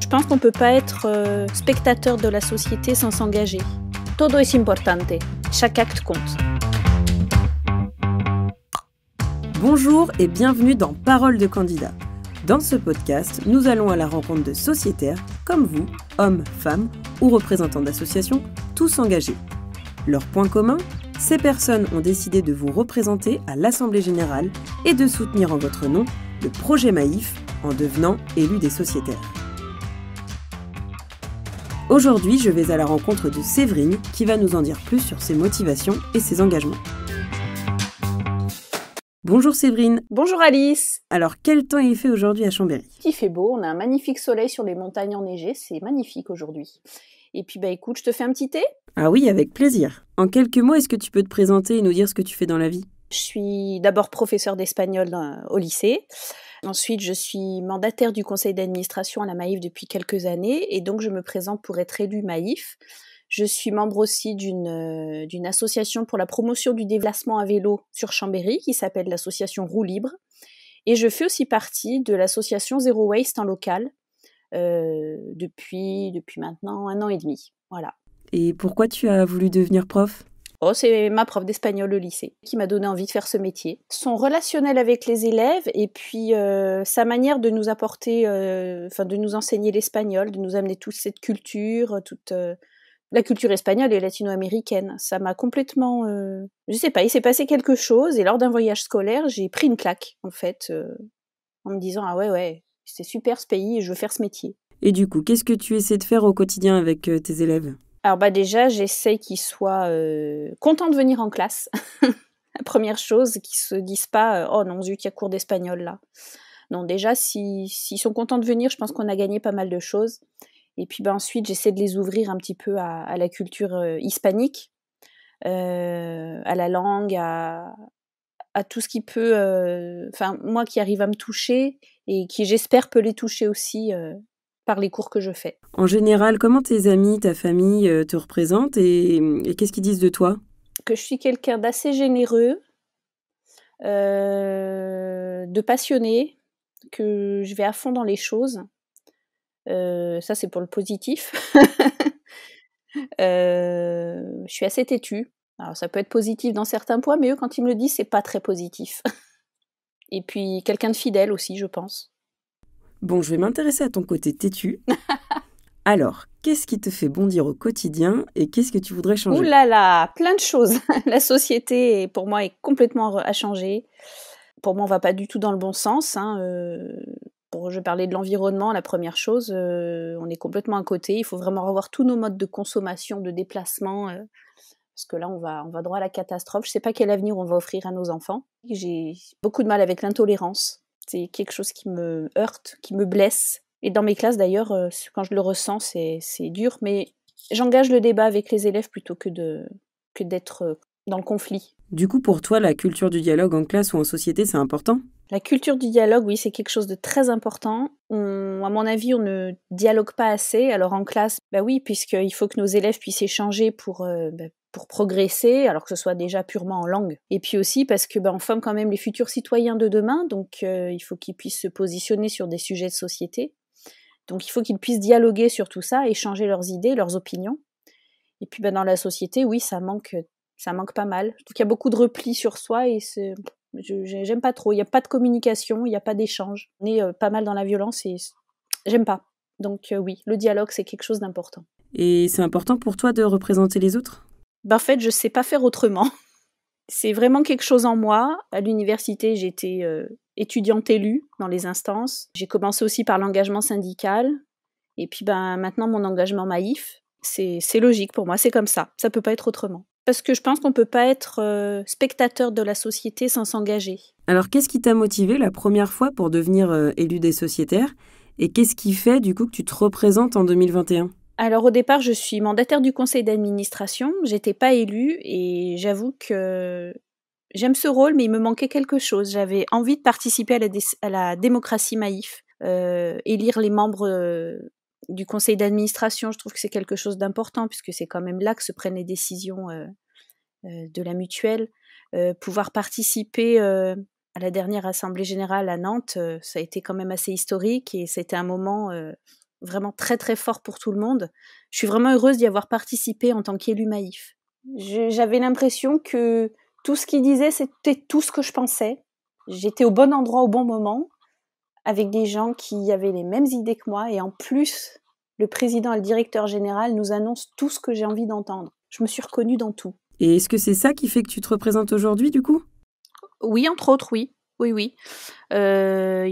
Je pense qu'on ne peut pas être spectateur de la société sans s'engager. Todo es importante. Chaque acte compte. Bonjour et bienvenue dans Paroles de candidats. Dans ce podcast, nous allons à la rencontre de sociétaires comme vous, hommes, femmes ou représentants d'associations, tous engagés. Leur point commun, ces personnes ont décidé de vous représenter à l'Assemblée Générale et de soutenir en votre nom le projet Maïf en devenant élus des sociétaires. Aujourd'hui, je vais à la rencontre de Séverine qui va nous en dire plus sur ses motivations et ses engagements. Bonjour Séverine. Bonjour Alice. Alors, quel temps il fait aujourd'hui à Chambéry ? Il fait beau, on a un magnifique soleil sur les montagnes enneigées, c'est magnifique aujourd'hui. Et puis écoute, je te fais un petit thé ? Ah oui, avec plaisir. En quelques mots, est-ce que tu peux te présenter et nous dire ce que tu fais dans la vie ? Je suis d'abord professeure d'espagnol au lycée. Ensuite, je suis mandataire du conseil d'administration à la Maïf depuis quelques années et donc je me présente pour être élue Maïf. Je suis membre aussi d'une association pour la promotion du déplacement à vélo sur Chambéry qui s'appelle l'association Roue Libre. Et je fais aussi partie de l'association Zero Waste en local depuis maintenant 1 an et demi. Voilà. Et pourquoi tu as voulu devenir prof ? Oh, c'est ma prof d'espagnol au lycée qui m'a donné envie de faire ce métier. Son relationnel avec les élèves et puis sa manière de nous apporter, de nous enseigner l'espagnol, de nous amener toute cette culture, toute la culture espagnole et latino-américaine. Ça m'a complètement... je sais pas, il s'est passé quelque chose et lors d'un voyage scolaire, j'ai pris une claque en fait, en me disant « Ah ouais, c'est super ce pays et je veux faire ce métier ». Et du coup, qu'est-ce que tu essaies de faire au quotidien avec tes élèves ? Alors déjà, j'essaye qu'ils soient contents de venir en classe. La première chose, qu'ils se disent pas « Oh non, zut, il y a cours d'espagnol là ». Non, déjà, s'ils sont contents de venir, je pense qu'on a gagné pas mal de choses. Et puis ensuite, j'essaie de les ouvrir un petit peu à la culture hispanique, à la langue, à tout ce qui peut... moi qui arrive à me toucher et qui, j'espère, peut les toucher aussi par les cours que je fais. En général, comment tes amis, ta famille te représentent et qu'est-ce qu'ils disent de toi ? Que je suis quelqu'un d'assez généreux, de passionné, que je vais à fond dans les choses. Ça, c'est pour le positif. Je suis assez têtue. Alors, ça peut être positif dans certains points, mais eux, quand ils me le disent, c'est pas très positif. Et puis, quelqu'un de fidèle aussi, je pense. Bon, je vais m'intéresser à ton côté têtu. Alors, qu'est-ce qui te fait bondir au quotidien et qu'est-ce que tu voudrais changer ? Ouh là là, plein de choses. La société, pour moi, est complètement à changer. Pour moi, on va pas du tout dans le bon sens. Je parlais de l'environnement, la première chose, on est complètement à côté. Il faut vraiment revoir tous nos modes de consommation, de déplacement, parce que là, on va droit à la catastrophe. Je sais pas quel avenir on va offrir à nos enfants. J'ai beaucoup de mal avec l'intolérance. C'est quelque chose qui me heurte, qui me blesse. Et dans mes classes, d'ailleurs, quand je le ressens, c'est dur. Mais j'engage le débat avec les élèves plutôt que d'être dans le conflit. Du coup, pour toi, la culture du dialogue en classe ou en société, c'est important ? La culture du dialogue, oui, c'est quelque chose de très important. À mon avis, on ne dialogue pas assez. Alors en classe, oui, puisqu'il faut que nos élèves puissent échanger pour progresser, alors que ce soit déjà purement en langue. Et puis aussi parce que on forme quand même les futurs citoyens de demain, donc il faut qu'ils puissent se positionner sur des sujets de société. Donc il faut qu'ils puissent dialoguer sur tout ça, échanger leurs idées, leurs opinions. Et puis dans la société, oui, ça manque pas mal. Je trouve qu'il y a beaucoup de repli sur soi et j'aime pas trop. Il n'y a pas de communication, il n'y a pas d'échange. On est pas mal dans la violence et j'aime pas. Donc oui, le dialogue, c'est quelque chose d'important. Et c'est important pour toi de représenter les autres ? En fait, je sais pas faire autrement. C'est vraiment quelque chose en moi. À l'université, j'étais étudiante élue dans les instances. J'ai commencé aussi par l'engagement syndical. Et puis maintenant, mon engagement Maïf, c'est logique pour moi, c'est comme ça. Ça peut pas être autrement. Parce que je pense qu'on peut pas être spectateur de la société sans s'engager. Alors, qu'est-ce qui t'a motivé la première fois pour devenir élu des sociétaires ? Et qu'est-ce qui fait, du coup, que tu te représentes en 2021 ? Alors, au départ, je suis mandataire du conseil d'administration. J'étais pas élue et j'avoue que j'aime ce rôle, mais il me manquait quelque chose. J'avais envie de participer à la démocratie Maïf, élire les membres du conseil d'administration. Je trouve que c'est quelque chose d'important puisque c'est quand même là que se prennent les décisions de la mutuelle. Pouvoir participer à la dernière assemblée générale à Nantes, ça a été quand même assez historique et c'était un moment vraiment très très fort pour tout le monde. Je suis vraiment heureuse d'y avoir participé en tant qu'élue Maïf. J'avais l'impression que tout ce qu'il disait, c'était tout ce que je pensais. J'étais au bon endroit au bon moment, avec des gens qui avaient les mêmes idées que moi, et en plus, le président et le directeur général nous annoncent tout ce que j'ai envie d'entendre. Je me suis reconnue dans tout. Et est-ce que c'est ça qui fait que tu te représentes aujourd'hui, du coup ? Oui, entre autres, oui. Oui. Y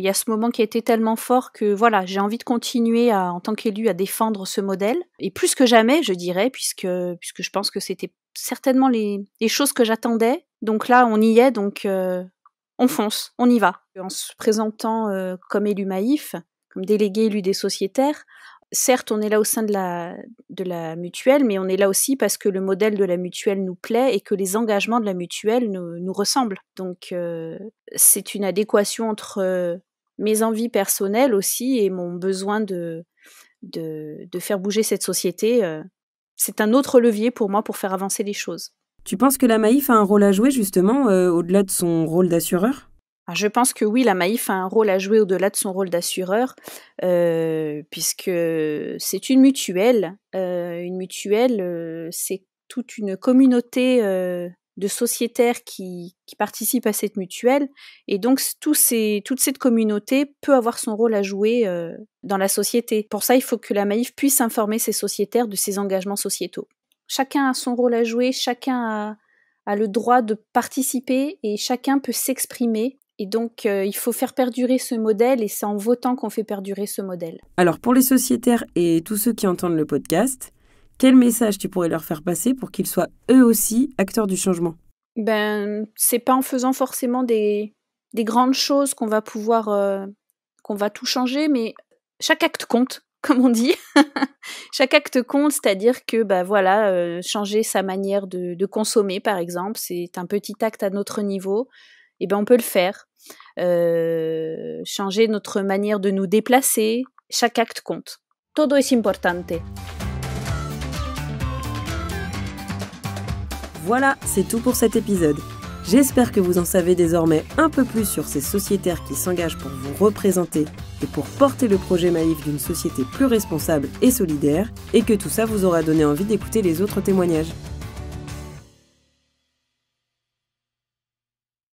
a ce moment qui a été tellement fort que voilà, j'ai envie de continuer en tant qu'élue à défendre ce modèle. Et plus que jamais, je dirais, puisque je pense que c'était certainement les choses que j'attendais. Donc là, on y est, donc on fonce, on y va. En se présentant comme élue Maïf, comme déléguée élue des sociétaires, certes, on est là au sein de la mutuelle, mais on est là aussi parce que le modèle de la mutuelle nous plaît et que les engagements de la mutuelle nous ressemblent. Donc, c'est une adéquation entre mes envies personnelles aussi et mon besoin de faire bouger cette société. C'est un autre levier pour moi pour faire avancer les choses. Tu penses que la Maïf a un rôle à jouer justement au-delà de son rôle d'assureur ? Je pense que oui, la Maïf a un rôle à jouer au-delà de son rôle d'assureur, puisque c'est une mutuelle. Une mutuelle, c'est toute une communauté de sociétaires qui participent à cette mutuelle. Et donc, toute cette communauté peut avoir son rôle à jouer dans la société. Pour ça, il faut que la Maïf puisse informer ses sociétaires de ses engagements sociétaux. Chacun a son rôle à jouer, chacun a le droit de participer et chacun peut s'exprimer. Et donc, il faut faire perdurer ce modèle et c'est en votant qu'on fait perdurer ce modèle. Alors, pour les sociétaires et tous ceux qui entendent le podcast, quel message tu pourrais leur faire passer pour qu'ils soient eux aussi acteurs du changement ? C'est pas en faisant forcément des grandes choses qu'on va pouvoir, qu'on va tout changer, mais chaque acte compte, comme on dit. Chaque acte compte, c'est-à-dire que, changer sa manière de consommer, par exemple, c'est un petit acte à notre niveau. On peut le faire. Changer notre manière de nous déplacer, chaque acte compte. Todo es importante. Voilà, c'est tout pour cet épisode. J'espère que vous en savez désormais un peu plus sur ces sociétaires qui s'engagent pour vous représenter et pour porter le projet Maïf d'une société plus responsable et solidaire, et que tout ça vous aura donné envie d'écouter les autres témoignages.